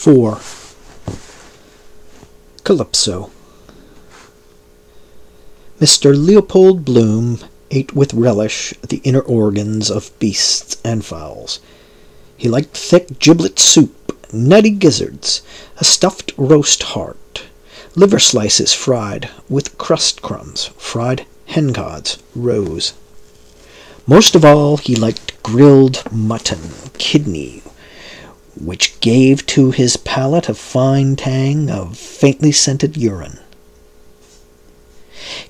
4. Calypso. Mr. Leopold Bloom ate with relish the inner organs of beasts and fowls. He liked thick giblet soup, nutty gizzards, a stuffed roast heart, liver slices fried with crust crumbs, fried hencods, roes. Most of all he liked grilled mutton, kidney, which gave to his palate a fine tang of faintly scented urine.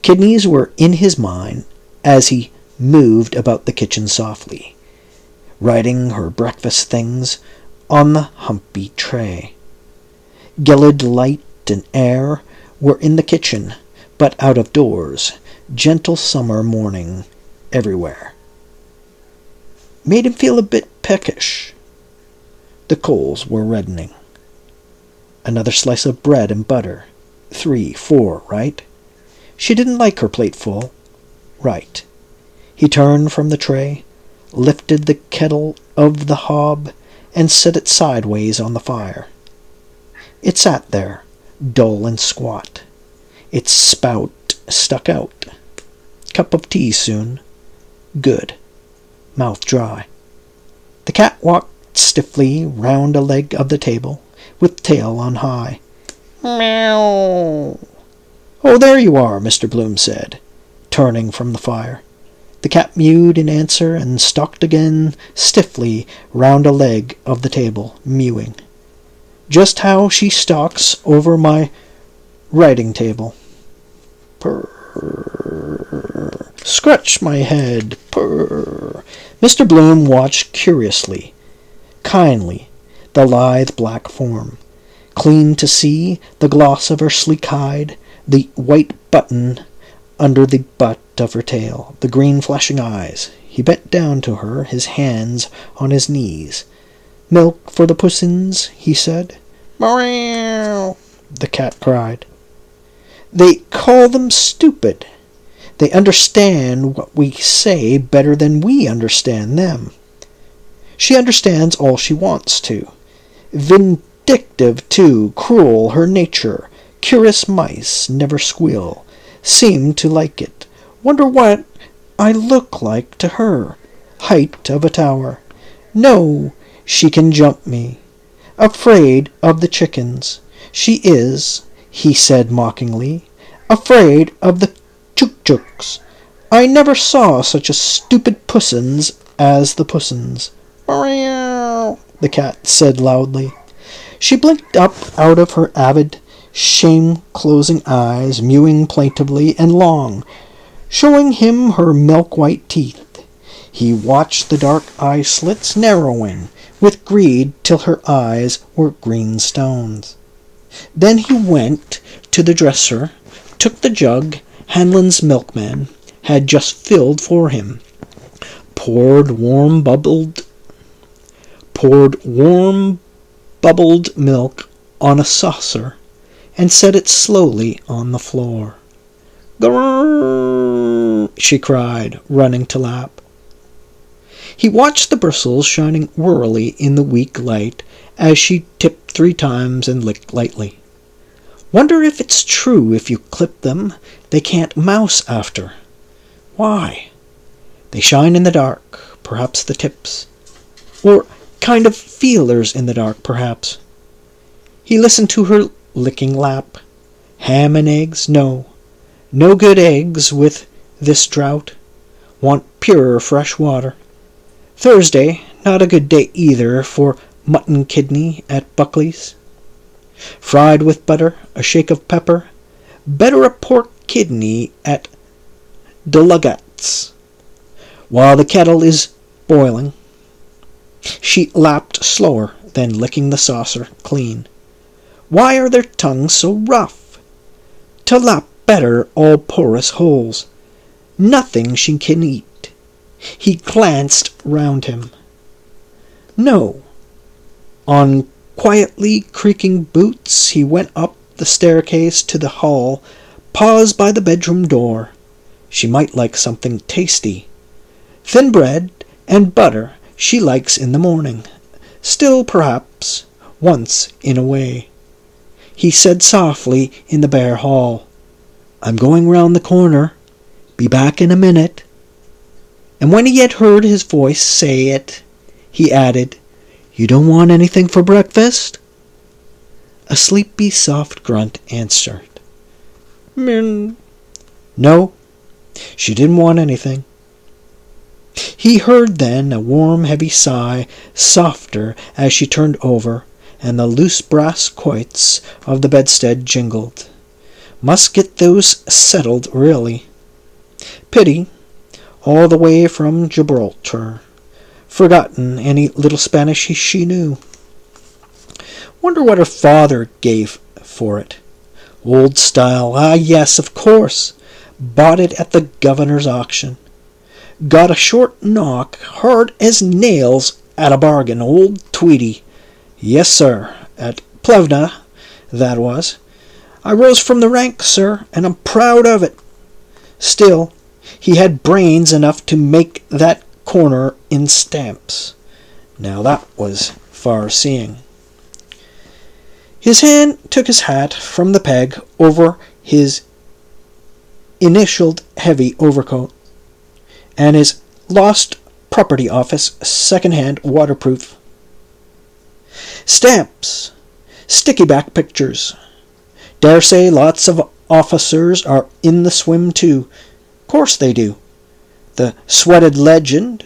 Kidneys were in his mind as he moved about the kitchen softly, writing her breakfast things on the humpy tray. Gelid light and air were in the kitchen, but out of doors, gentle summer morning everywhere. Made him feel a bit peckish. The coals were reddening. Another slice of bread and butter. 3, 4, right? She didn't like her plate full. Right. He turned from the tray, lifted the kettle of the hob, and set it sideways on the fire. It sat there, dull and squat, its spout stuck out. Cup of tea soon. Good. Mouth dry. The cat walked stiffly round a leg of the table, with tail on high. Meow. Oh, there you are, Mr. Bloom said, turning from the fire. The cat mewed in answer and stalked again stiffly round a leg of the table, mewing. Just how she stalks over my writing table. Purr. Scratch my head. Purr. Mr. Bloom watched curiously, kindly, the lithe black form, clean to see the gloss of her sleek hide, the white button under the butt of her tail, the green flashing eyes. He bent down to her, his hands on his knees. Milk for the pussins, he said. Meow, the cat cried. They call them stupid. They understand what we say better than we understand them. She understands all she wants to. Vindictive, too, cruel, her nature. Curious mice never squeal. Seem to like it. Wonder what I look like to her. Height of a tower. No, she can jump me. Afraid of the chickens. She is, he said mockingly, afraid of the chook-chooks. I never saw such a stupid pussins as the pussins. Meow, the cat said loudly. She blinked up out of her avid, shame-closing eyes, mewing plaintively and long, showing him her milk-white teeth. He watched the dark eye-slits narrowing with greed till her eyes were green stones. Then he went to the dresser, took the jug Hanlon's milkman had just filled for him, poured warm bubbled milk on a saucer, and set it slowly on the floor. Grrr, she cried, running to lap. He watched the bristles shining whirlily in the weak light as she tipped 3 times and licked lightly. Wonder if it's true if you clip them, they can't mouse after. Why? They shine in the dark, perhaps the tips. Or kind of feelers in the dark, perhaps. He listened to her licking lap. Ham and eggs? No. No good eggs with this drought. Want pure fresh water. Thursday, not a good day either for mutton kidney at Buckley's. Fried with butter, a shake of pepper. Better a pork kidney at Dulugat's. While the kettle is boiling. She lapped slower, then licking the saucer clean. Why are their tongues so rough? To lap better all porous holes. Nothing she can eat. He glanced round him. No. On quietly creaking boots, he went up the staircase to the hall, paused by the bedroom door. She might like something tasty. Thin bread and butter she likes in the morning. Still, perhaps, once in a way. He said softly in the bare hall, "I'm going round the corner. Be back in a minute." And when he had heard his voice say it, he added, "You don't want anything for breakfast?" A sleepy, soft grunt answered, "Min." No, she didn't want anything. He heard then a warm, heavy sigh, softer as she turned over, and the loose brass quoits of the bedstead jingled. Must get those settled, really. Pity, all the way from Gibraltar. Forgotten any little Spanish she knew. Wonder what her father gave for it. Old style, ah yes, of course. Bought it at the governor's auction. Got a short knock, hard as nails, at a bargain, old Tweedy. Yes, sir, at Plevna, that was. I rose from the ranks, sir, and I'm proud of it. Still, he had brains enough to make that corner in stamps. Now that was far-seeing. His hand took his hat from the peg over his initialed heavy overcoat, and his lost property office second-hand waterproof. Stamps, sticky-back pictures. Dare say lots of officers are in the swim too. Course they do. The sweated legend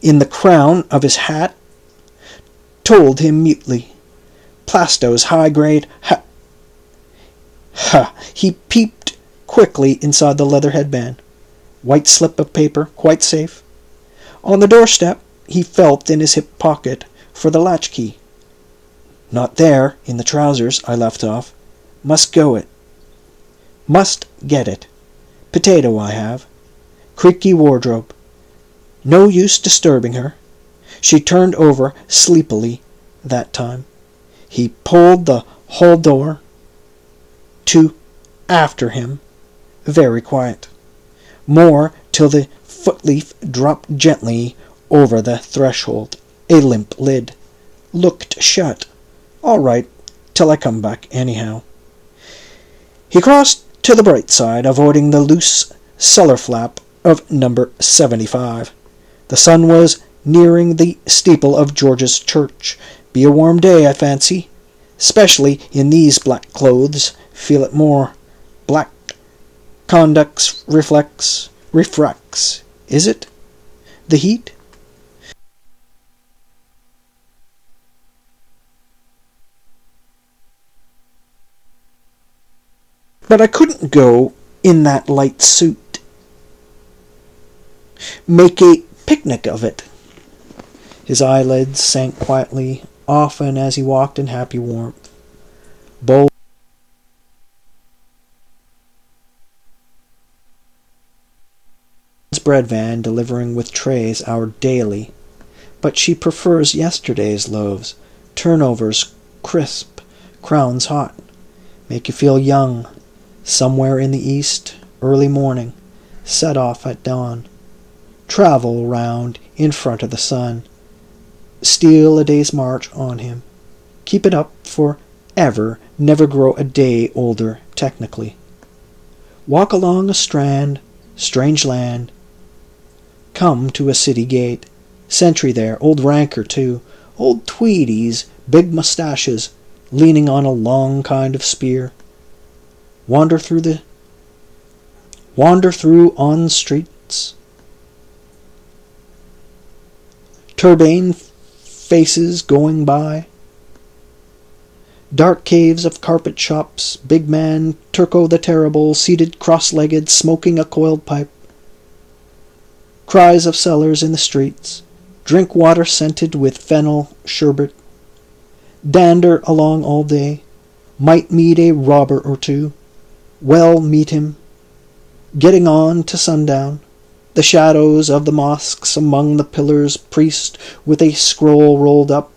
in the crown of his hat told him mutely. Plasto's high-grade ha. He peeped quickly inside the leather headband. White slip of paper, quite safe. On the doorstep, he felt in his hip pocket for the latchkey. Not there, in the trousers I left off. Must get it. Potato I have. Creaky wardrobe. No use disturbing her. She turned over sleepily that time. He pulled the hall door to after him, very quiet. More till the footleaf dropped gently over the threshold. A limp lid. Looked shut. All right, till I come back anyhow. He crossed to the bright side, avoiding the loose cellar flap of number 75. The sun was nearing the steeple of George's church. Be a warm day, I fancy. Especially in these black clothes. Feel it more. Black conducts refracts. Is it? The heat? But I couldn't go in that light suit. Make a picnic of it. His eyelids sank quietly, often as he walked in happy warmth. Bowls bread van delivering with trays our daily, but she prefers yesterday's loaves, turnovers crisp, crowns hot, make you feel young. Somewhere in the east, early morning, set off at dawn. Travel round in front of the sun. Steal a day's march on him. Keep it up for ever, never grow a day older technically. Walk along a strand, strange land. Come to a city gate. Sentry there, old ranker too. Old Tweedies, big moustaches, leaning on a long kind of spear. Wander through on streets. Turbane faces going by. Dark caves of carpet shops. Big man Turco the Terrible, seated cross-legged, smoking a coiled pipe. Cries of sellers in the streets. Drink water scented with fennel sherbet. Dander along all day. Might meet a robber or two. Well meet him. Getting on to sundown. The shadows of the mosques among the pillars, priest with a scroll rolled up.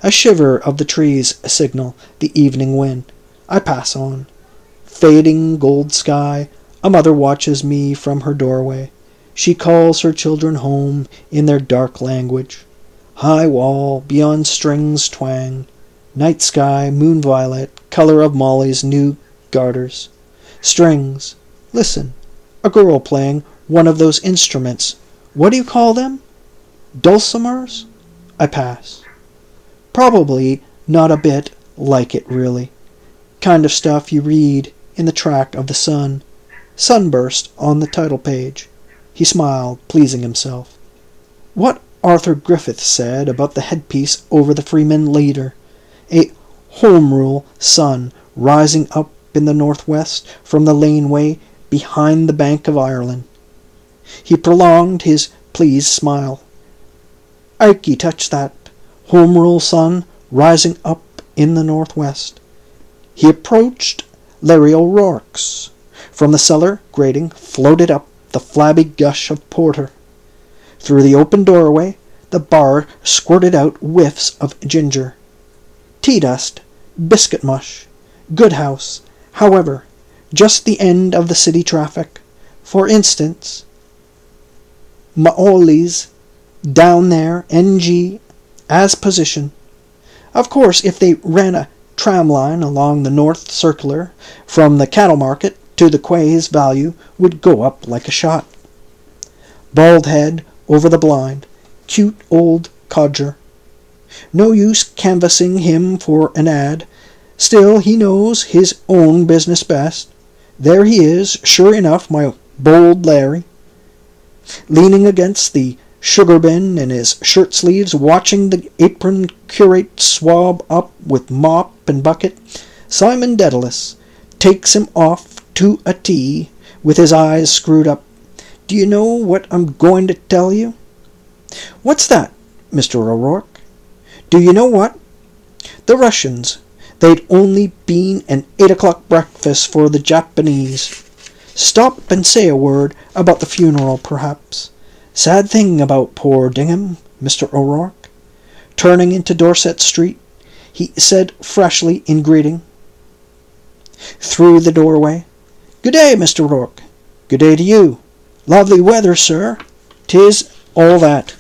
A shiver of the trees signal the evening wind. I pass on. Fading gold sky. A mother watches me from her doorway. She calls her children home in their dark language. High wall, beyond strings twang. Night sky, moon violet, color of Molly's new garters. Strings. Listen. A girl playing one of those instruments. What do you call them? Dulcimers? I pass. Probably not a bit like it, really. Kind of stuff you read in the track of the sun. Sunburst on the title page. He smiled, pleasing himself. What Arthur Griffith said about the headpiece over the Freeman leader. A home rule sun rising up in the northwest from the laneway behind the Bank of Ireland. He prolonged his pleased smile. Ikey touched that. Home rule sun rising up in the northwest. He approached Larry O'Rourke's. From the cellar grating floated up the flabby gush of porter. Through the open doorway, the bar squirted out whiffs of ginger. Tea dust, biscuit mush, good house. However, just the end of the city traffic. For instance, Maoli's down there, NG, as position. Of course, if they ran a tram line along the North Circular from the cattle market to the quay, his value would go up like a shot. Bald head over the blind, cute old codger. No use canvassing him for an ad. Still, he knows his own business best. There he is, sure enough, my bold Larry, leaning against the sugar bin in his shirt sleeves, watching the apron curate swab up with mop and bucket. Simon Dedalus takes him off to a tee with his eyes screwed up. Do you know what I'm going to tell you? What's that, Mr. O'Rourke? Do you know what? The Russians, they'd only been an 8 o'clock breakfast for the Japanese. Stop and say a word about the funeral, perhaps. Sad thing about poor Dingham, Mr. O'Rourke. Turning into Dorset Street, he said freshly in greeting. Through the doorway. Good day, Mr. O'Rourke. Good day to you. Lovely weather, sir. 'Tis all that.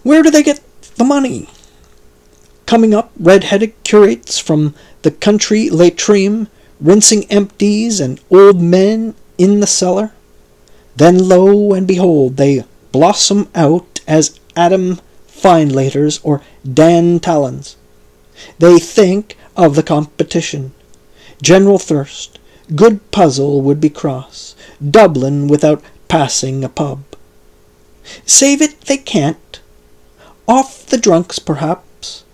Where do they get the money? Coming up, red-headed curates from the country latrine, rinsing empties and old men in the cellar. Then lo and behold, they blossom out as Adam Findlaters or Dan Talons. They think of the competition. General thirst. Good puzzle would be cross. Dublin without passing a pub. Save it they can't. Off the drunks, perhaps.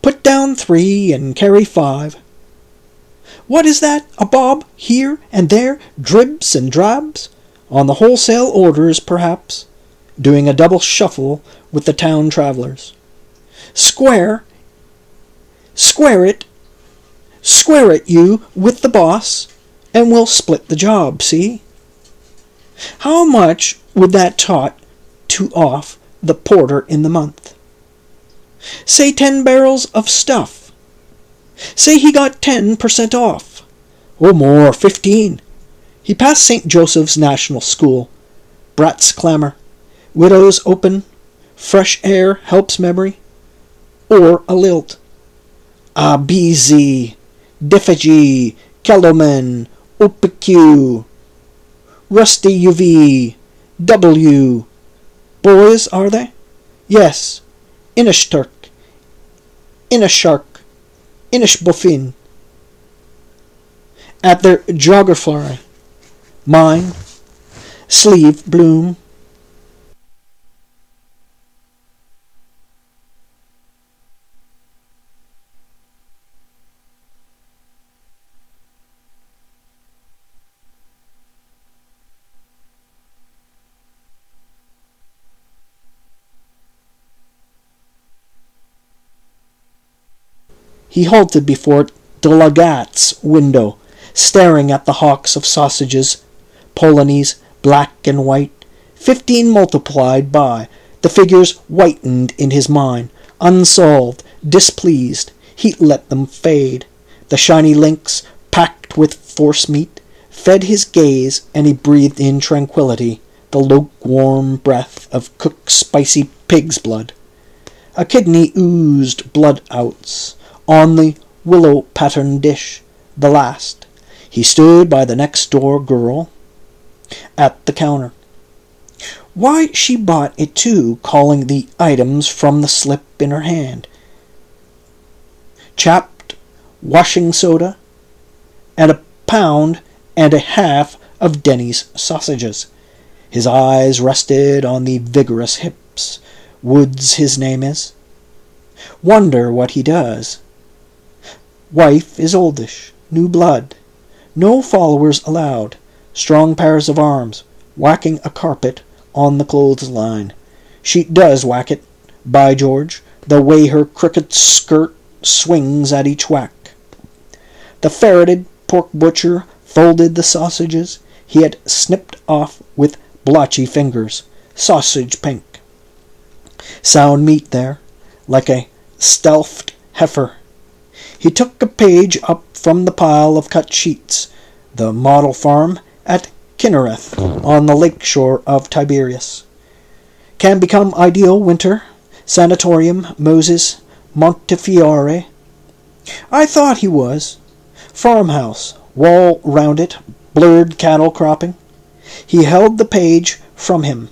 Put down 3 and carry 5. What is that? A bob here and there, dribs and drabs? On the wholesale orders, perhaps. Doing a double shuffle with the town travellers. Square it you with the boss, and we'll split the job, see? How much would that tot to off the porter in the month? Say 10 barrels of stuff. Say he got 10% off. Or more, 15. He passed St. Joseph's National School. Brats clamour. Widows open. Fresh air helps memory. Or a lilt. BZ, Diffagee, Keldoman, OPQ, Rusty UV, W. Boys, are they? Yes. Inishturk, Inishark, Inishbuffin. At their geography. Mine. Sleeve bloom. He halted before de Lagat's window, staring at the hawks of sausages, Polonies, black and white, 15 multiplied by. The figures whitened in his mind, unsolved, displeased. He let them fade. The shiny links, packed with force meat, fed his gaze, and he breathed in tranquillity. the lukewarm breath of cooked spicy pig's blood. A kidney oozed blood-outs on the willow-patterned dish, the last. He stood by the next-door girl at the counter. Why, she bought it too, calling the items from the slip in her hand. CHAP washing soda, and 1.5 pounds of Denny's sausages. His eyes rested on the vigorous hips. Woods his name is. Wonder what he does. Wife is oldish, new blood. No followers allowed. Strong pairs of arms, whacking a carpet on the clothesline. She does whack it, by George, the way her crooked skirt swings at each whack. The ferreted pork butcher folded the sausages he had snipped off with blotchy fingers, sausage pink. Sound meat there, like a stuffed heifer. He took a page up from the pile of cut sheets, the model farm at Kinnereth on the lake shore of Tiberias. Can become ideal winter, sanatorium, Moses, Montefiore. I thought he was. Farmhouse, wall round it, blurred cattle cropping. He held the page from him.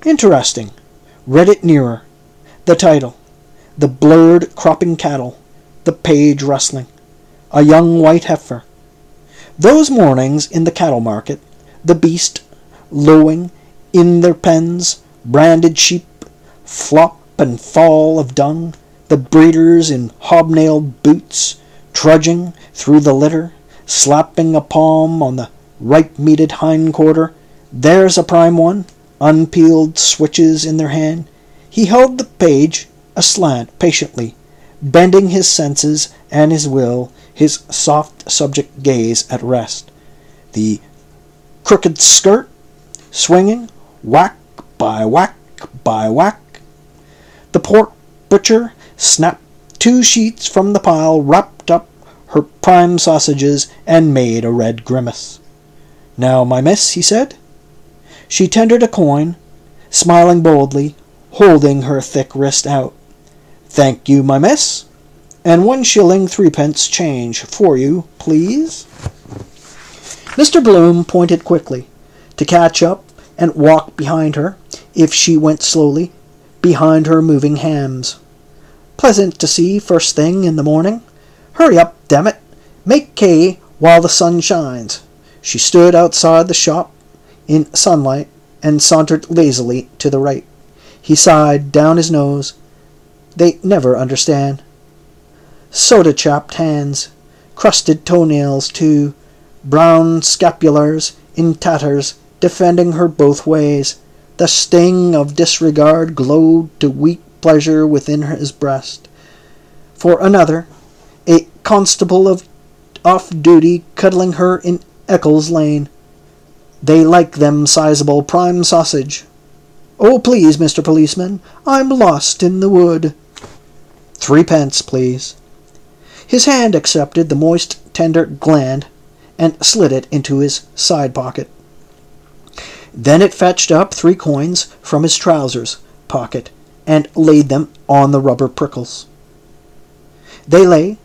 Interesting. Read it nearer. The title. The blurred cropping cattle. The page rustling. A young white heifer. Those mornings in the cattle market, the beast, lowing in their pens, branded sheep, flop and fall of dung, the breeders in hobnailed boots, trudging through the litter, slapping a palm on the ripe-meated hindquarter. There's a prime one, unpeeled switches in their hand. He held the page aslant patiently, bending his senses and his will, his soft subject gaze at rest. The crooked skirt, swinging, whack by whack by whack. The pork butcher snapped 2 sheets from the pile, wrapped up her prime sausages, and made a red grimace. Now, my miss, he said. She tendered a coin, smiling boldly, holding her thick wrist out. Thank you, my miss. And 1 shilling 3 change for you, please. Mr. Bloom pointed quickly, to catch up and walk behind her, if she went slowly, behind her moving hams. Pleasant to see first thing in the morning. Hurry up, damn it. Make hay while the sun shines. She stood outside the shop in sunlight and sauntered lazily to the right. He sighed down his nose. They never understand. Soda-chapped hands, crusted toenails too, brown scapulars in tatters, defending her both ways. The sting of disregard glowed to weak pleasure within his breast. For another, a constable of off-duty cuddling her in Eccles Lane. They like them sizable prime sausage. Oh, please, Mr. Policeman, I'm lost in the wood. 3 please. His hand accepted the moist, tender gland and slid it into his side pocket. Then it fetched up 3 coins from his trousers pocket and laid them on the rubber prickles. They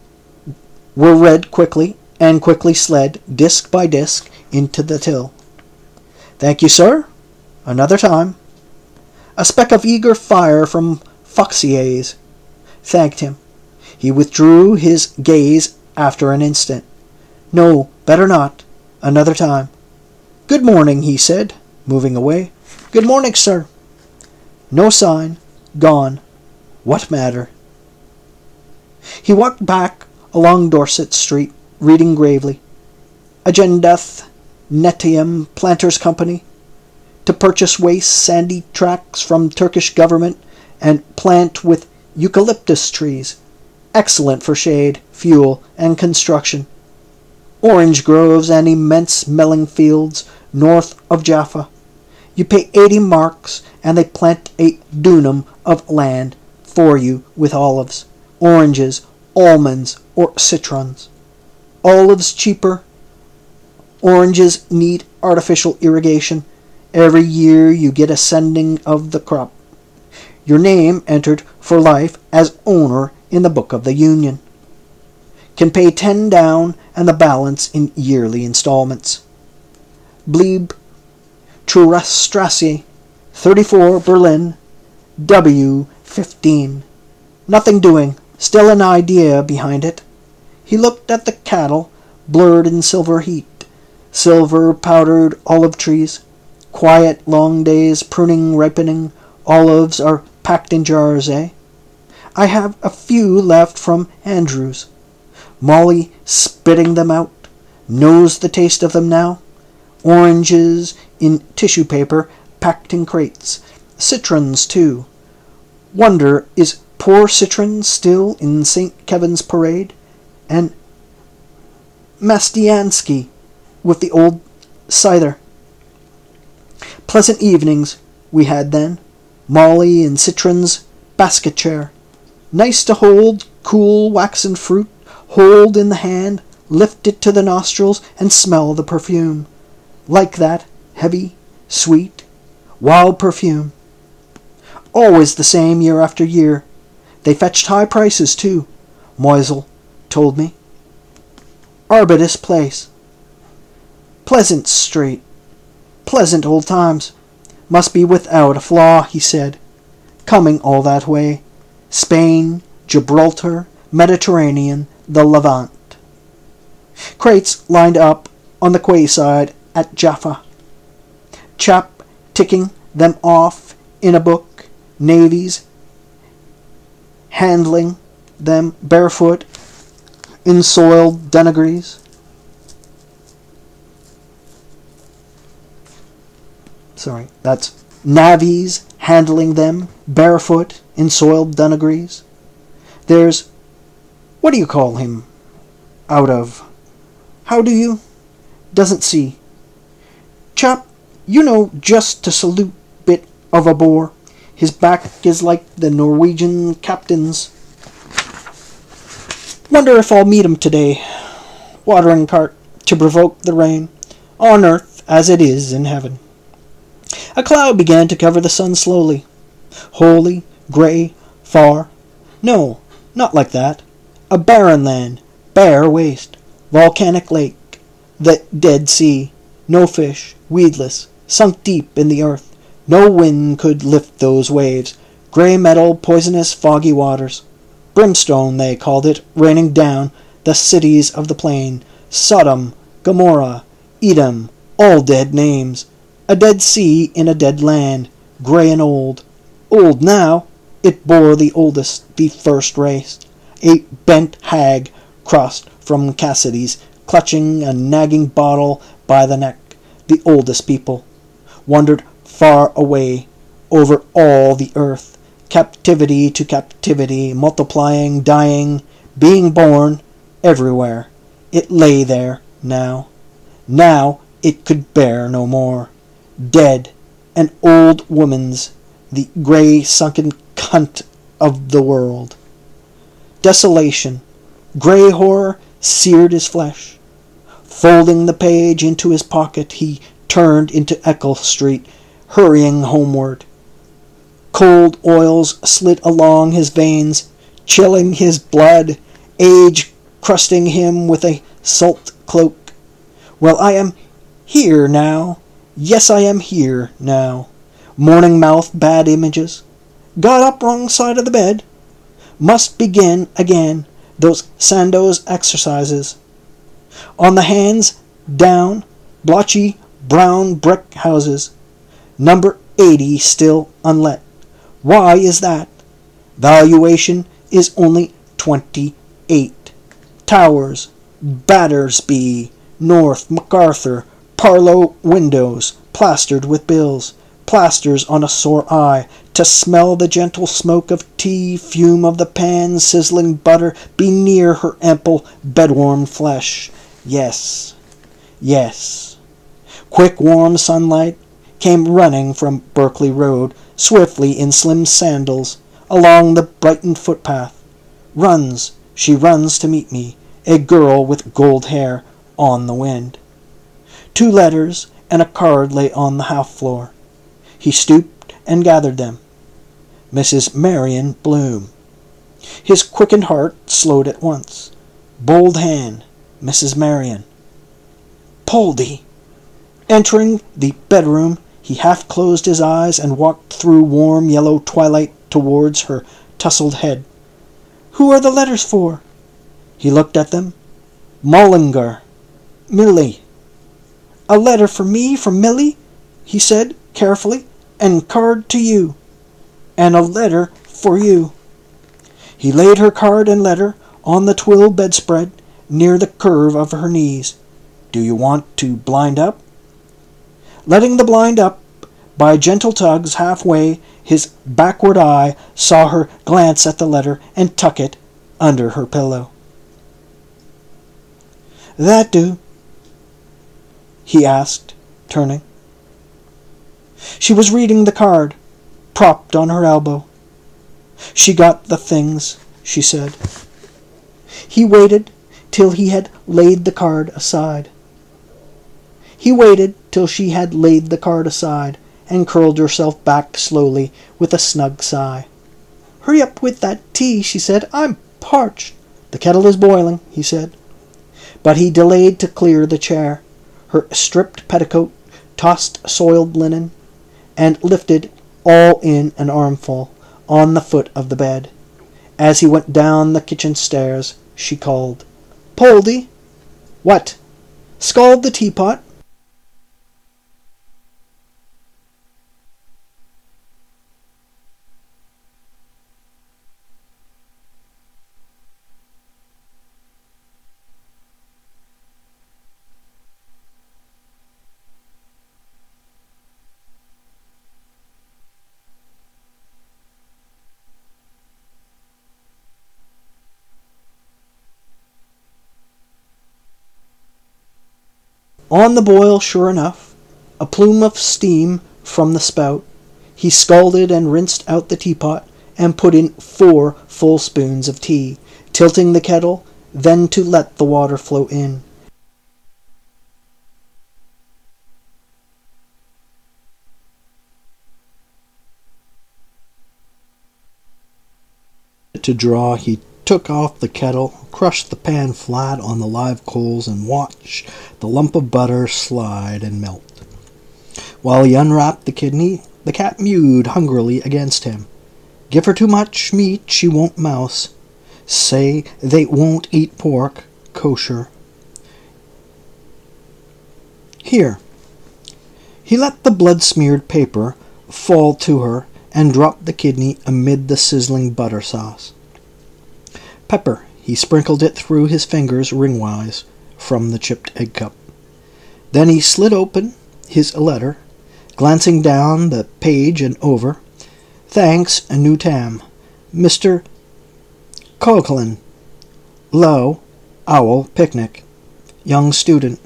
were read quickly, and quickly slid, disc by disc, into the till. Thank you, sir. Another time. A speck of eager fire from Foxier's thanked him. He withdrew his gaze after an instant. No, better not. Another time. Good morning, he said, moving away. Good morning, sir. No sign. Gone. What matter? He walked back along Dorset Street, reading gravely. Agendath Netium Planters Company, to purchase waste sandy tracts from Turkish government and plant with eucalyptus trees, excellent for shade, fuel, and construction. Orange groves and immense melon fields north of Jaffa. You pay 80 marks and they plant a dunam of land for you with olives, oranges, almonds, or citrons. Olives cheaper. Oranges need artificial irrigation, Every year you get a sending of the crop. Your name entered for life as owner in the book of the Union. Can pay 10 down and the balance in yearly installments. Blieb, Trurastrasse, 34 Berlin, W15. Nothing doing, still an idea behind it. He looked at the cattle, blurred in silver heat, silver powdered olive trees. Quiet long days, pruning, ripening, olives are packed in jars, eh? I have a few left from Andrew's. Molly spitting them out, knows the taste of them now. Oranges in tissue paper, packed in crates. Citrons, too. Wonder, is poor Citron still in St. Kevin's parade? And Mastiansky with the old cider. Pleasant evenings we had then. Molly in Citron's basket chair. Nice to hold cool waxen fruit, hold in the hand, lift it to the nostrils, and smell the perfume. Like that, heavy, sweet, wild perfume. Always the same year after year. They fetched high prices, too, Moisel told me. Arbutus Place. Pleasant Street. Pleasant old times. Must be without a flaw, he said. Coming all that way. Spain, Gibraltar, Mediterranean, the Levant. Crates lined up on the quayside at Jaffa. CHAP ticking them off in a book. Navies handling them barefoot in soiled denegrees. That's navvies handling them barefoot in soiled denegrees. There's, what do you call him? Out of, how do you? Doesn't see. Chap, you know, just to salute bit of a bore. His back is like the Norwegian captain's. Wonder if I'll meet him today. Watering cart to provoke the rain. On earth as it is in heaven. A cloud began to cover the sun slowly. Holy, grey, far. No, not like that. A barren land, bare waste, volcanic lake, the Dead Sea, no fish, weedless, sunk deep in the earth. No wind could lift those waves. Grey metal, poisonous, foggy waters. Brimstone, they called it, raining down the cities of the plain. Sodom, Gomorrah, Edom, all dead names. A dead sea in a dead land, grey and old. Old now, it bore the oldest, the first race. A bent hag crossed from Cassidy's, clutching a nagging bottle by the neck. The oldest people wandered far away over all the earth, captivity to captivity, multiplying, dying, being born, everywhere. It lay there now. Now it could bear no more. Dead, an old woman's, the grey sunken cunt of the world. Desolation, grey horror seared his flesh. Folding the page into his pocket, he turned into Eccles Street, hurrying homeward. Cold oils slid along his veins, chilling his blood, age crusting him with a salt cloak. Well, I am here now. Yes, I am here now. Morning mouth, bad images. Got up wrong side of the bed. Must begin again those Sandoz exercises. On the hands, down, blotchy, brown brick houses. Number 80 still unlet. Why is that? Valuation is only 28. Towers, Battersby, North, MacArthur, parlour windows, plastered with bills. Plasters on a sore eye, to smell the gentle smoke of tea, fume of the pan, sizzling butter, be near her ample bed-warm flesh. Yes, yes. Quick warm sunlight came running from Berkeley Road, swiftly in slim sandals, along the brightened footpath. She runs to meet me, a girl with gold hair, on the wind. 2 letters and a card lay on the half-floor. He stooped and gathered them. Mrs. Marion Bloom. His quickened heart slowed at once. Bold hand, Mrs. Marion. Poldy! Entering the bedroom, he half closed his eyes and walked through warm yellow twilight towards her tousled head. Who are the letters for? He looked at them. Mullinger. Millie. A letter for me from Millie, he said carefully, and card to you. And a letter for you. He laid her card and letter on the twill bedspread near the curve of her knees. Do you want to blind up? Letting the blind up by gentle tugs halfway, his backward eye saw her glance at the letter and tuck it under her pillow. That do? He asked, turning. She was reading the card, propped on her elbow. She got the things, she said. He waited till he had laid the card aside. He waited till she had laid the card aside and curled herself back slowly with a snug sigh. Hurry up with that tea, she said. I'm parched. The kettle is boiling, he said. But he delayed to clear the chair. Her stripped petticoat tossed soiled linen and lifted all in an armful on the foot of the bed. As he went down the kitchen stairs, she called, Poldy! What? Scald the teapot? On the boil, sure enough, a plume of steam from the spout. He scalded and rinsed out the teapot and put in 4 full spoons of tea, tilting the kettle, then to let the water flow in. To draw, he took off the kettle, crushed the pan flat on the live coals, and watched the lump of butter slide and melt. While he unwrapped the kidney, the cat mewed hungrily against him. Give her too much meat, she won't mouse. Say they won't eat pork, kosher. Here. He let the blood-smeared paper fall to her and dropped the kidney amid the sizzling butter sauce. Pepper, he sprinkled it through his fingers ringwise from the chipped egg cup. Then he slid open his letter, glancing down the page and over. Thanks, a new tam. Mr. Coghlan. Low, Owl, Picnic. Young student.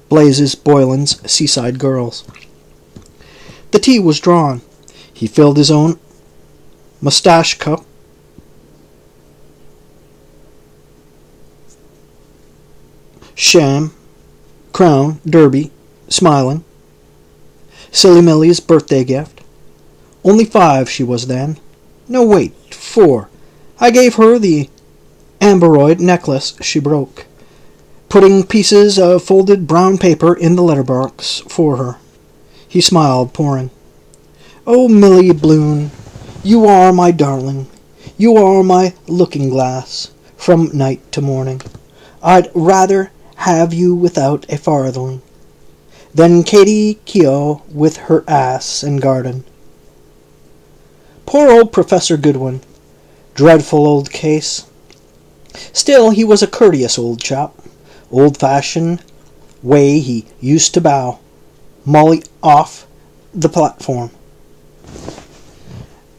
Blazes Boylan's Seaside Girls. The tea was drawn. He filled his own mustache cup. Sham, Crown, Derby, smiling. Silly Millie's birthday gift. Only 5 she was then. No, wait, 4. I gave her the amberoid necklace she broke, putting pieces of folded brown paper in the letterbox for her. He smiled, pouring. Oh, Millie Bloom, you are my darling. You are my looking-glass from night to morning. I'd rather have you without a farthing than Katie Keogh with her ass and garden. Poor old Professor Goodwin. Dreadful old case. Still, he was a courteous old chap. Old-fashioned way he used to bow Molly off the platform.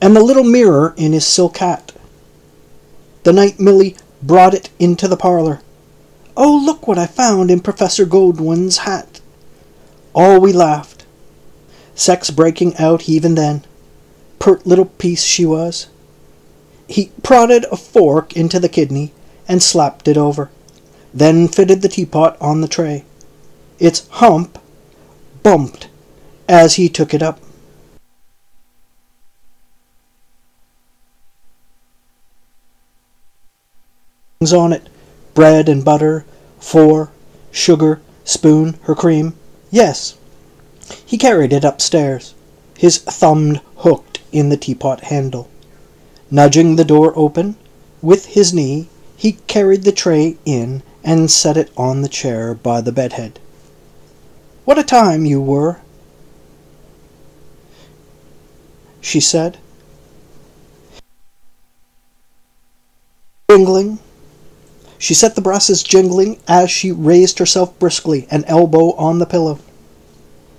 And the little mirror in his silk hat. The night Millie brought it into the parlor. Oh, look what I found in Professor Goodwin's hat. All we laughed. Sex breaking out even then. Pert little piece she was. He prodded a fork into the kidney and slapped it over, then fitted the teapot on the tray. Its hump bumped as he took it up. On it, bread and butter, 4, sugar, spoon, her cream. Yes. He carried it upstairs, his thumb hooked in the teapot handle. Nudging the door open with his knee, he carried the tray in and set it on the chair by the bedhead. "What a time you were," she said. Jingling. She set the brasses jingling as she raised herself briskly, an elbow on the pillow.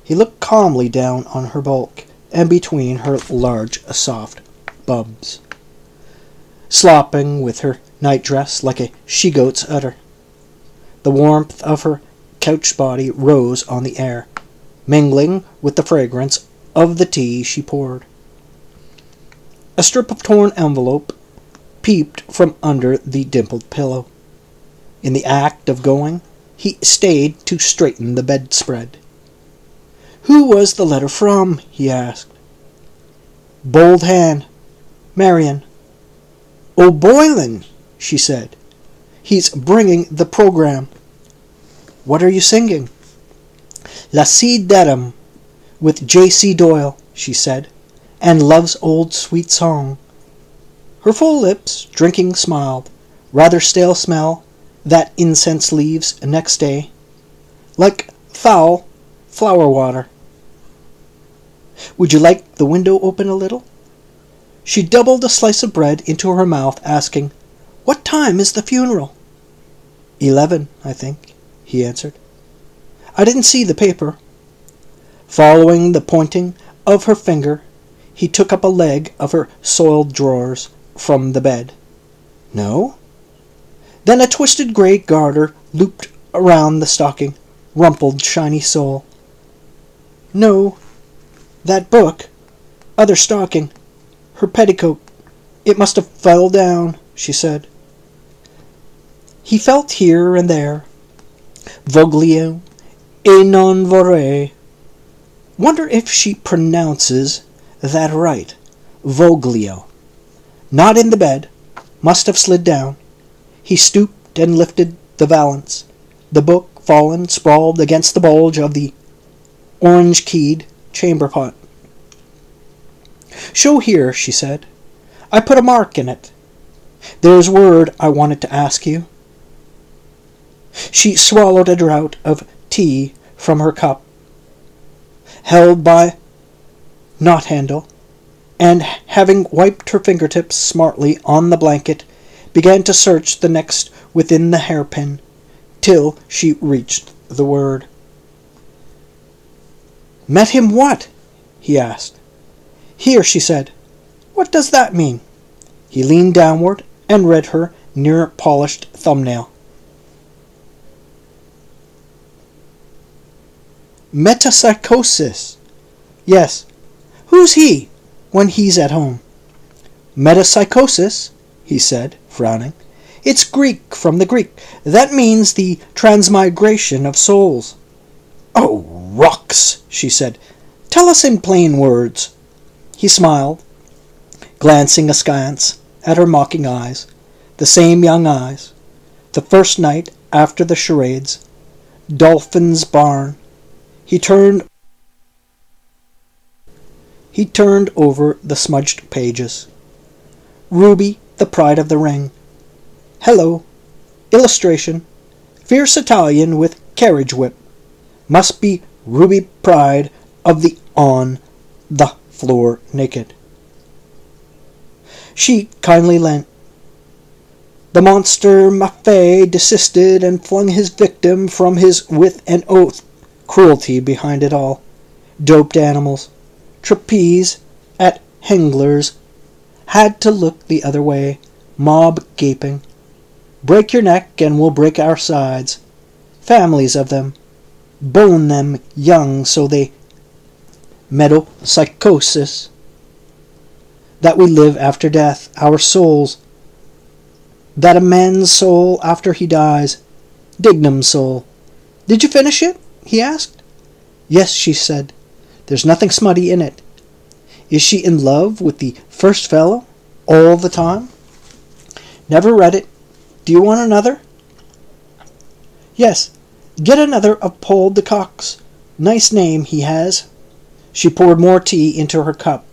He looked calmly down on her bulk and between her large, soft bubs, slopping with her nightdress like a she-goat's udder. The warmth of her couch body rose on the air, mingling with the fragrance of the tea she poured. A strip of torn envelope peeped from under the dimpled pillow. In the act of going, he stayed to straighten the bedspread. "Who was the letter from?" he asked. "Bold hand. Marion." "O'Boylan," she said. "He's bringing the program." "What are you singing?" "La Cid Dedham with J.C. Doyle," she said, "and Love's Old Sweet Song." Her full lips, drinking, smiled. Rather stale smell that incense leaves next day, like foul flower water. "Would you like the window open a little?" She doubled a slice of bread into her mouth, asking, "What time is the funeral?" 11, I think, he answered. "I didn't see the paper." Following the pointing of her finger, he took up a leg of her soiled drawers from the bed. "No?" Then a twisted grey garter looped around the stocking, rumpled shiny sole. "No. That book. Other stocking. Her petticoat. It must have fell down," she said. He felt here and there. Voglio e non vorrei. Wonder if she pronounces that right. Voglio. Not in the bed. Must have slid down. He stooped and lifted the valance. The book, fallen, sprawled against the bulge of the orange-keyed chamber pot. "Show here," she said. "I put a mark in it. There's word I wanted to ask you." She swallowed a draught of tea from her cup, held by knot handle, and having wiped her fingertips smartly on the blanket, began to search the next within the hairpin, till she reached the word. "Met him what?" he asked. "Here," she said. "What does that mean?" He leaned downward and read her near-polished thumbnail. Metapsychosis. Yes. Who's he when he's at home? Metapsychosis, he said, frowning. It's Greek, from the Greek. That means the transmigration of souls. Oh, rocks, she said. Tell us in plain words. He smiled, glancing askance at her mocking eyes, the same young eyes, the first night after the charades, Dolphin's Barn. He turned over the smudged pages. Ruby, the pride of the ring. Hello. Illustration. Fierce Italian with carriage whip. Must be Ruby Pride of the on the floor naked. She kindly lent. The monster Maffei desisted and flung his victim from his with an oath. Cruelty behind it all. Doped animals. Trapeze at Hengler's. Had to look the other way. Mob gaping. Break your neck and we'll break our sides. Families of them. Bone them young so they... Metapsychosis. That we live after death. Our souls. That a man's soul after he dies. Dignam's soul. Did you finish it? He asked. Yes, she said. There's nothing smutty in it. Is she in love with the first fellow all the time? Never read it. Do you want another? Yes, get another of Paul de Kock's. Nice name he has. She poured more tea into her cup,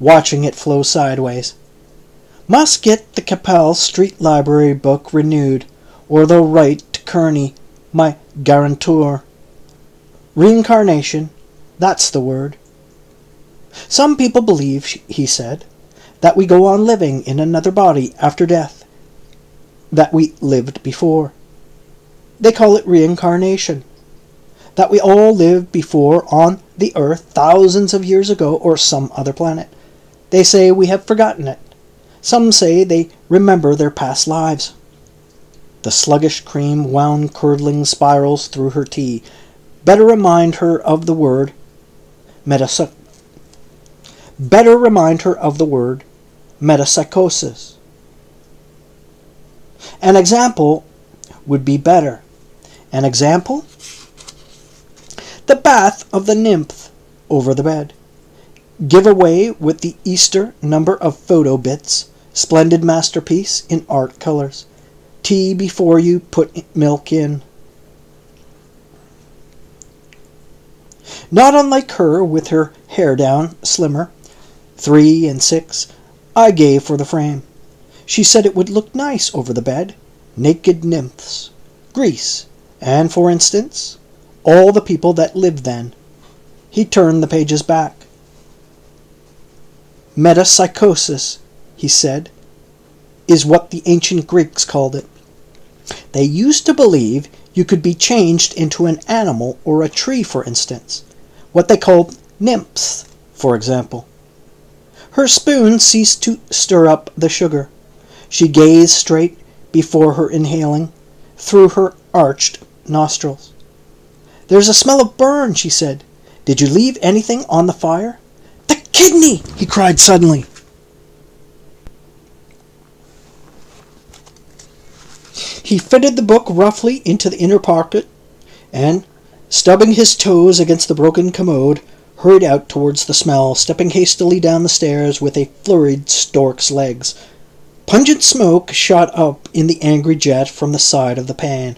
watching it flow sideways. Must get the Capel Street Library book renewed, or they'll write to Kearney, my guarantor. Reincarnation, that's the word. Some people believe, he said, that we go on living in another body after death, that we lived before. They call it reincarnation. That we all lived before on the earth thousands of years ago or some other planet. They say we have forgotten it. Some say they remember their past lives. The sluggish cream wound curdling spirals through her tea. Better remind her of the word metapsychosis. An example would be better. An example? The bath of the nymph over the bed. Give away with the Easter number of photo bits. Splendid masterpiece in art colors. Tea before you put milk in. Not unlike her with her hair down, slimmer. 3 and 6 I gave for the frame. She said it would look nice over the bed. Naked nymphs. Greece. And, for instance, all the people that lived then. He turned the pages back. Metapsychosis, he said, is what the ancient Greeks called it. They used to believe you could be changed into an animal or a tree, for instance. What they called nymphs, for example. Her spoon ceased to stir up the sugar. She gazed straight before her, inhaling through her arched nostrils. There's a smell of burn, she said. Did you leave anything on the fire? The kidney! He cried suddenly. He fitted the book roughly into the inner pocket and, stubbing his toes against the broken commode, hurried out towards the smell, stepping hastily down the stairs with a flurried stork's legs. Pungent smoke shot up in the angry jet from the side of the pan.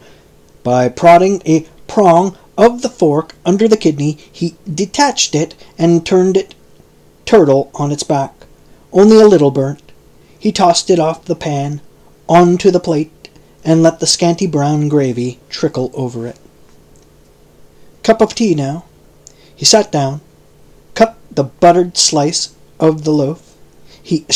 By prodding a prong of the fork under the kidney, he detached it and turned it turtle on its back, only a little burnt. He tossed it off the pan, onto the plate, and let the scanty brown gravy trickle over it. Cup of tea now. He sat down, cut the buttered slice of the loaf. He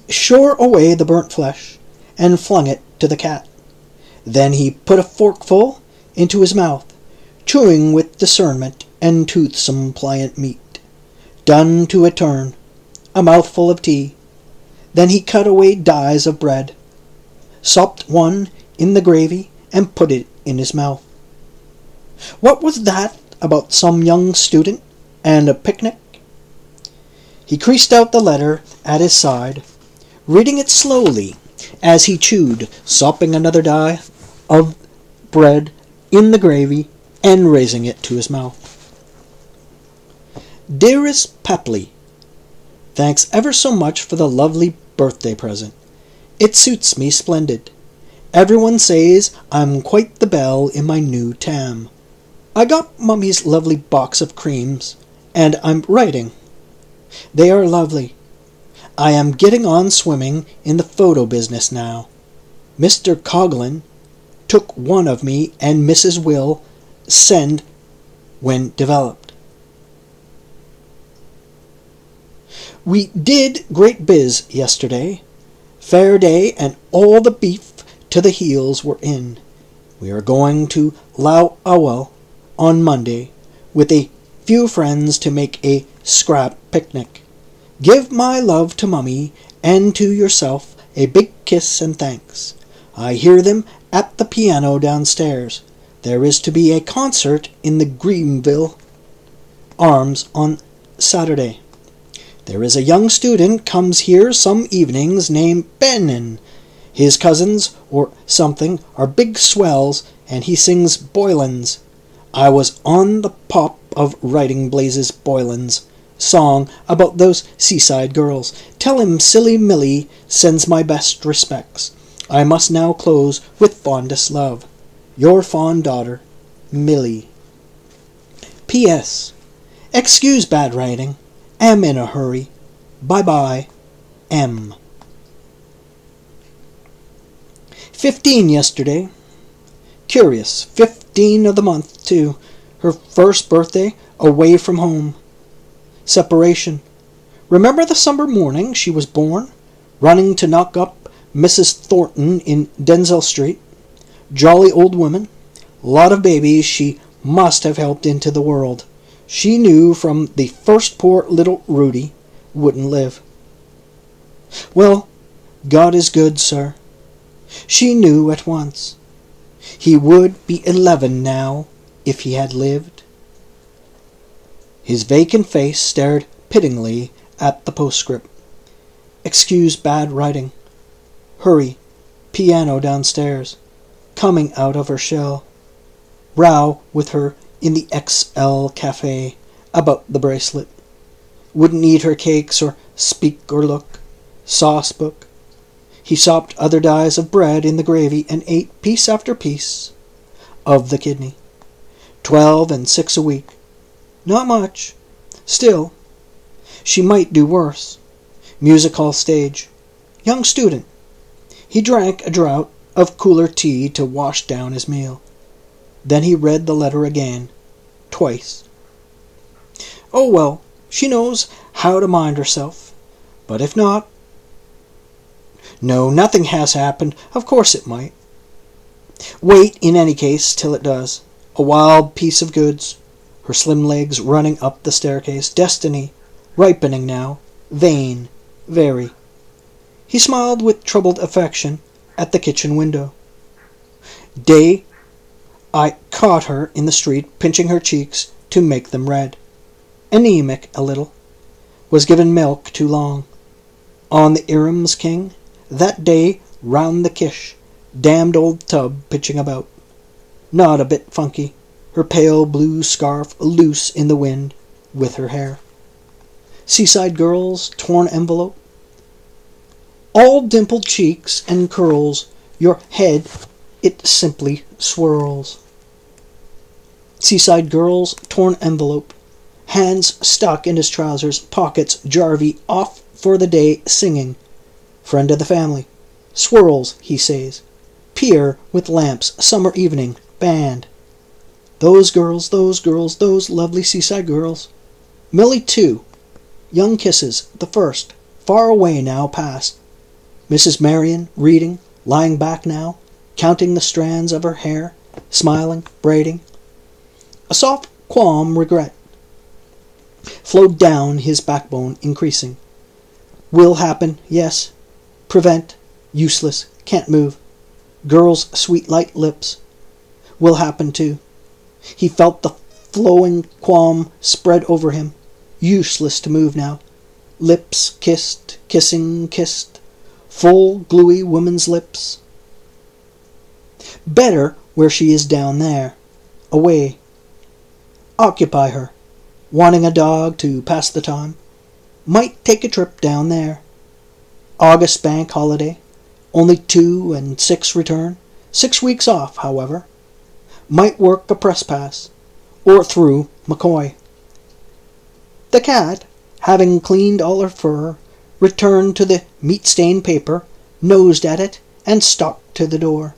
shore away the burnt flesh and flung it to the cat. Then he put a forkful into his mouth, chewing with discernment and toothsome pliant meat. Done to a turn, a mouthful of tea. Then he cut away dies of bread, sopped one in the gravy, and put it in his mouth. What was that about some young student and a picnic? He creased out the letter at his side, reading it slowly as he chewed, sopping another die of bread in the gravy and raising it to his mouth. Dearest Papley, thanks ever so much for the lovely birthday present. It suits me splendid. Everyone says I'm quite the belle in my new tam. I got Mummy's lovely box of creams, and I'm writing. They are lovely. I am getting on swimming in the photo business now. Mr. Coghlan took one of me, and Mrs. will send when developed. We did great biz yesterday. Fair day, and all the beef to the heels were in. We are going to Low Owel on Monday with a few friends to make a scrap picnic. Give my love to Mummy and to yourself a big kiss and thanks. I hear them at the piano downstairs. There is to be a concert in the Greenville Arms on Saturday. There is a young student comes here some evenings named Bennon. His cousins, or something, are big swells, and he sings Boylan's. I was on the pop of writing Blazes Boylan's song about those seaside girls. Tell him silly Millie sends my best respects. I must now close with fondest love. Your fond daughter, Millie. P.S. Excuse bad writing. Am in a hurry. Bye-bye. M. 15 yesterday. Curious. 15 of the month, too. Her first birthday away from home. Separation. Remember the summer morning she was born? Running to knock up Mrs. Thornton in Denzell Street. Jolly old woman. Lot of babies she must have helped into the world. She knew from the first poor little Rudy wouldn't live. Well, God is good, sir. She knew at once. He would be 11 now if he had lived. His vacant face stared pityingly at the postscript. Excuse bad writing. Hurry. Piano downstairs. Coming out of her shell. Row with her in the XL Cafe about the bracelet. Wouldn't eat her cakes or speak or look. Sauce book. He sopped other dies of bread in the gravy and ate piece after piece of the kidney. 12 and 6 a week. Not much. Still, she might do worse. Music hall stage. Young student. He drank a draught of cooler tea to wash down his meal. Then he read the letter again, twice. Oh well, she knows how to mind herself. But if not... No, nothing has happened. Of course it might. Wait, in any case, till it does. A wild piece of goods. Her slim legs running up the staircase. Destiny, ripening now. Vain, very. He smiled with troubled affection at the kitchen window. Day, I caught her in the street, pinching her cheeks to make them red. Anemic a little. Was given milk too long. On the Iram's King, that day round the Kish, damned old tub pitching about. Not a bit funky, her pale blue scarf loose in the wind with her hair. Seaside girls, torn envelope. All dimpled cheeks and curls, your head, it simply swirls. Seaside girls, torn envelope. Hands stuck in his trousers, pockets, Jarvey off for the day singing. Friend of the family. Swirls, he says. Pier with lamps, summer evening, band. Those girls, those lovely seaside girls. Millie too. Young kisses, the first, far away now past. Mrs. Marion, reading, lying back now, counting the strands of her hair, smiling, braiding. A soft qualm regret flowed down his backbone, increasing. Will happen, yes. Prevent, useless, can't move. Girl's sweet light lips. Will happen too. He felt the flowing qualm spread over him. Useless to move now. Lips kissed, kissing, kissed. Full, gluey woman's lips. Better where she is down there. Away. Occupy her. Wanting a dog to pass the time. Might take a trip down there. August bank holiday. Only 2 and 6 return. 6 weeks off, however. Might work a press pass. Or through McCoy. The cat, having cleaned all her fur, returned to the meat-stained paper, nosed at it, and stalked to the door.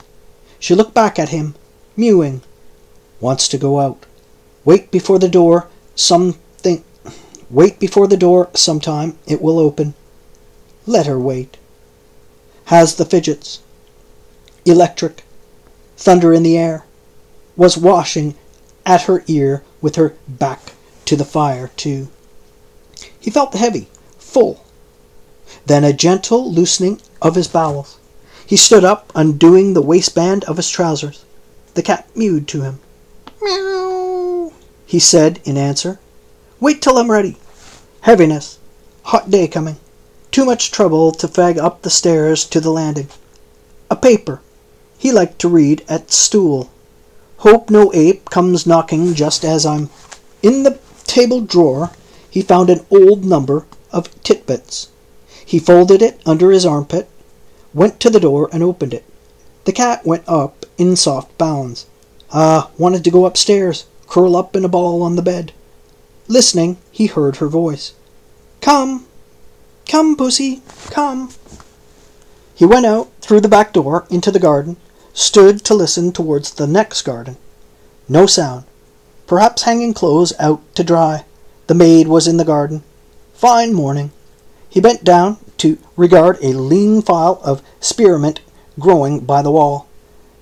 She looked back at him, mewing. Wants to go out. Wait before the door sometime. It will open. Let her wait. Has the fidgets. Electric. Thunder in the air. Was washing at her ear with her back to the fire, too. He felt heavy, full. Then a gentle loosening of his bowels. He stood up, undoing the waistband of his trousers. The cat mewed to him. Meow, he said in answer. Wait till I'm ready. Heaviness. Hot day coming. Too much trouble to fag up the stairs to the landing. A paper he liked to read at stool. Hope no ape comes knocking just as I'm... In the table drawer he found an old number of Titbits. He folded it under his armpit, went to the door and opened it. The cat went up in soft bounds. Wanted to go upstairs, curl up in a ball on the bed. Listening, he heard her voice. "Come, come, pussy, come." He went out through the back door into the garden, stood to listen towards the next garden. No sound. Perhaps hanging clothes out to dry. The maid was in the garden. Fine morning. He bent down to regard a lean file of spearmint growing by the wall.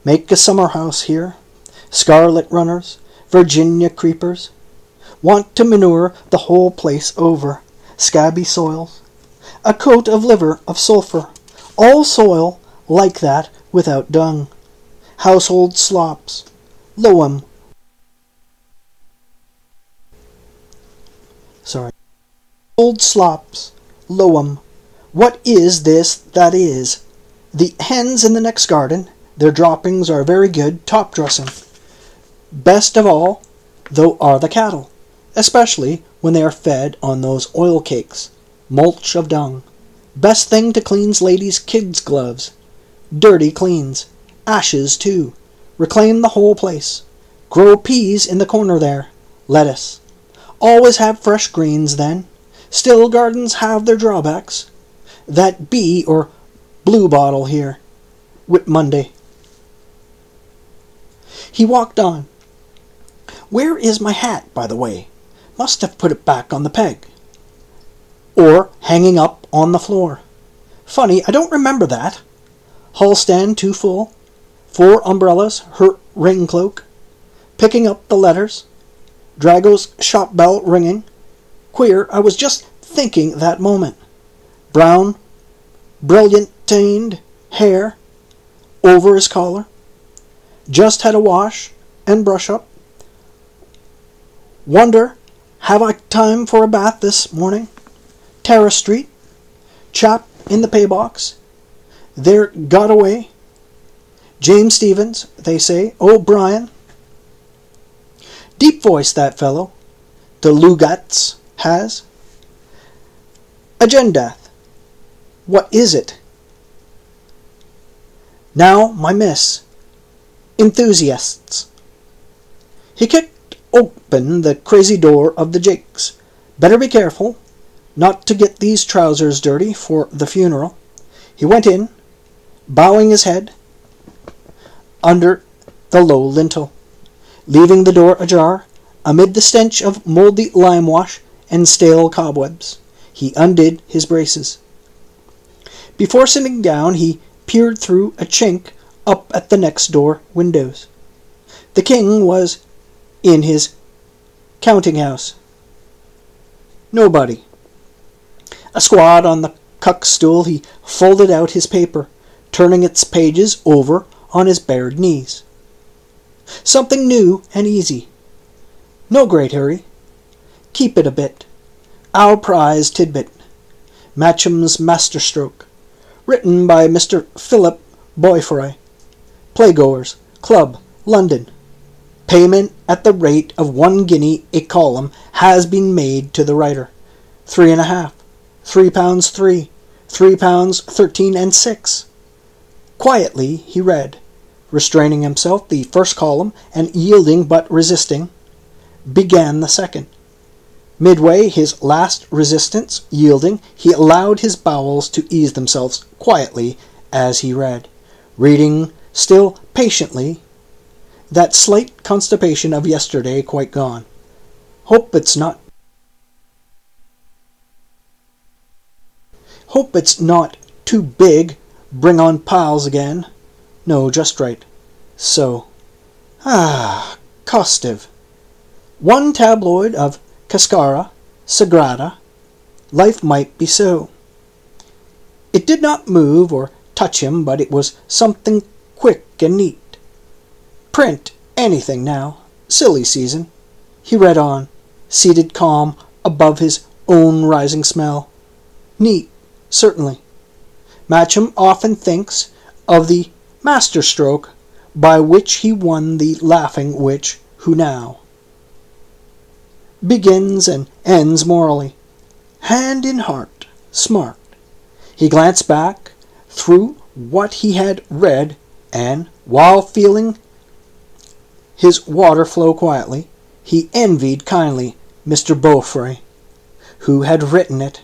Make a summer house here. Scarlet runners, Virginia creepers. Want to manure the whole place over. Scabby soils. A coat of liver of sulphur. All soil like that without dung. Household slops. Loam. Old slops. Loam. What is this that is? The hens in the next garden, their droppings are very good top dressing. Best of all, though, are the cattle, especially when they are fed on those oil cakes, mulch of dung. Best thing to cleans ladies' kids' gloves. Dirty cleans. Ashes, too. Reclaim the whole place. Grow peas in the corner there. Lettuce. Always have fresh greens then. Still, gardens have their drawbacks. That bee or blue bottle here. Whit Monday. He walked on. Where is my hat, by the way? Must have put it back on the peg. Or hanging up on the floor. Funny, I don't remember that. Hall stand too full. 4 umbrellas, her rain cloak. Picking up the letters. Drago's shop bell ringing. Queer, I was just thinking that moment. Brown, brilliant-tained hair over his collar. Just had a wash and brush up. Wonder, have I time for a bath this morning? Terrace Street. CHAP in the pay box. They're got away. James Stevens, they say. O'Brien. Deep voice, that fellow. The Lugats has. Agendath. What is it? Now, my miss. Enthusiasts. He kicked open the crazy door of the Jakes. Better be careful not to get these trousers dirty for the funeral. He went in, bowing his head under the low lintel, leaving the door ajar. Amid the stench of mouldy lime wash and stale cobwebs, he undid his braces. Before sitting down, he peered through a chink up at the next door windows. The king was in his counting-house. Nobody. A squad on the cuck-stool, he folded out his paper, turning its pages over on his bared knees. Something new and easy. No great hurry. Keep it a bit. Our prize tidbit. Matcham's masterstroke. Written by Mr. Philip Boyfroy. Playgoers. Club. London. Payment at the rate of 1 guinea a column has been made to the writer. 3.5. £3 3. £3 13 and 6. Quietly he read, restraining himself the first column and yielding but resisting. Began the second. Midway his last resistance yielding, he allowed his bowels to ease themselves quietly as he read, reading still patiently, that slight constipation of yesterday quite gone. Hope it's not too big. Bring on piles again. No, just right. So. Costive. 1 tabloid of Cascara, Sagrada. Life might be so. It did not move or touch him, but it was something quick and neat. Print anything now. Silly season. He read on, seated calm above his own rising smell. Neat, certainly. Matcham often thinks of the masterstroke by which he won the laughing witch, who now begins and ends morally, hand in heart, smart. He glanced back through what he had read, and, while feeling his water flow quietly, he envied kindly Mr. Beaufray, who had written it,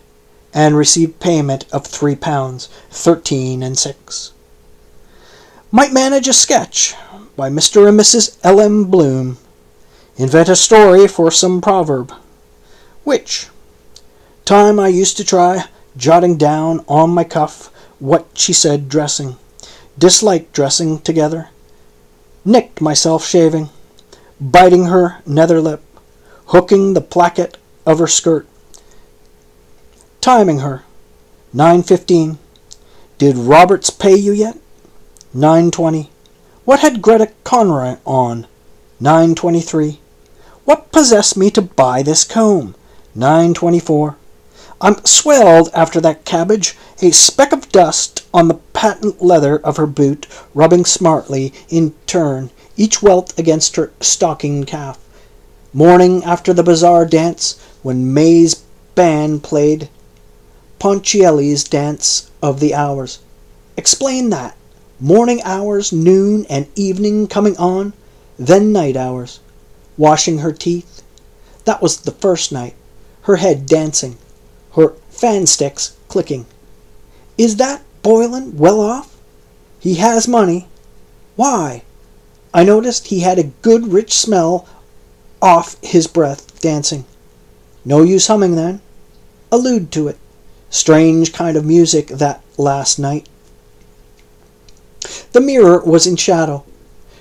and received payment of £3, 13 and 6. Might manage a sketch by Mr. and Mrs. L.M. Bloom. Invent a story for some proverb. Which time I used to try jotting down on my cuff what she said dressing. Disliked dressing together. Nicked myself shaving. Biting her nether lip. Hooking the placket of her skirt. Timing her. 9:15. Did Roberts pay you yet? 9:20. What had Greta Conroy on? 9:23. What possessed me to buy this comb? 9:24. I'm swelled after that cabbage, a speck of dust on the patent leather of her boot, rubbing smartly, in turn, each welt against her stockinged calf. Morning after the bazaar dance, when May's band played Ponchielli's Dance of the Hours. Explain that. Morning hours, noon, and evening coming on, then night hours. Washing her teeth. That was the first night. Her head dancing. Her fan sticks clicking. Is that Boylan well off? He has money. Why? I noticed he had a good rich smell off his breath dancing. No use humming then. Allude to it. Strange kind of music that last night. The mirror was in shadow.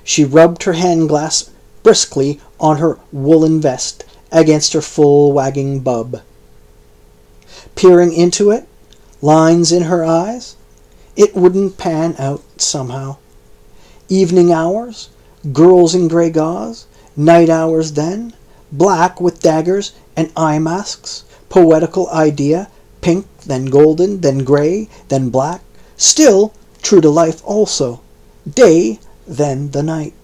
She rubbed her hand glass briskly on her woolen vest against her full wagging bub. Peering into it, lines in her eyes, it wouldn't pan out somehow. Evening hours, girls in grey gauze, night hours then, black with daggers and eye masks, poetical idea, pink, then golden, then grey, then black, still true to life also, day, then the night.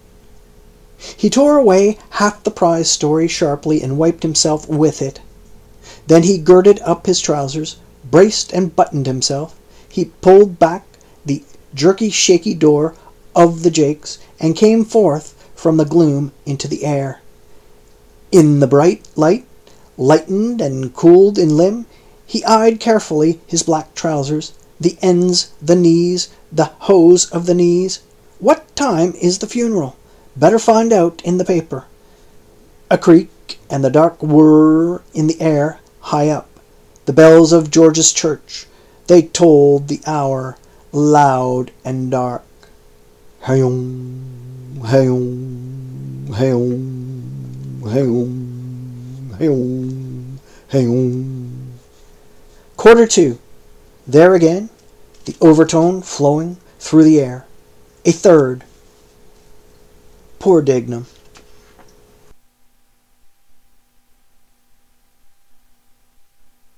He tore away half the prize story sharply and wiped himself with it. Then he girded up his trousers, braced and buttoned himself. He pulled back the jerky, shaky door of the jakes and came forth from the gloom into the air. In the bright light, lightened and cooled in limb, he eyed carefully his black trousers, the ends, the knees, the hose of the knees. What time is the funeral? Better find out in the paper. A creak and the dark whir in the air, high up. The bells of George's church. They tolled the hour, loud and dark. Hey-om, hey-om, hey-om, hey-om, hey-om, hey-om. 2:45. There again, the overtone flowing through the air. A third. Poor Dignam.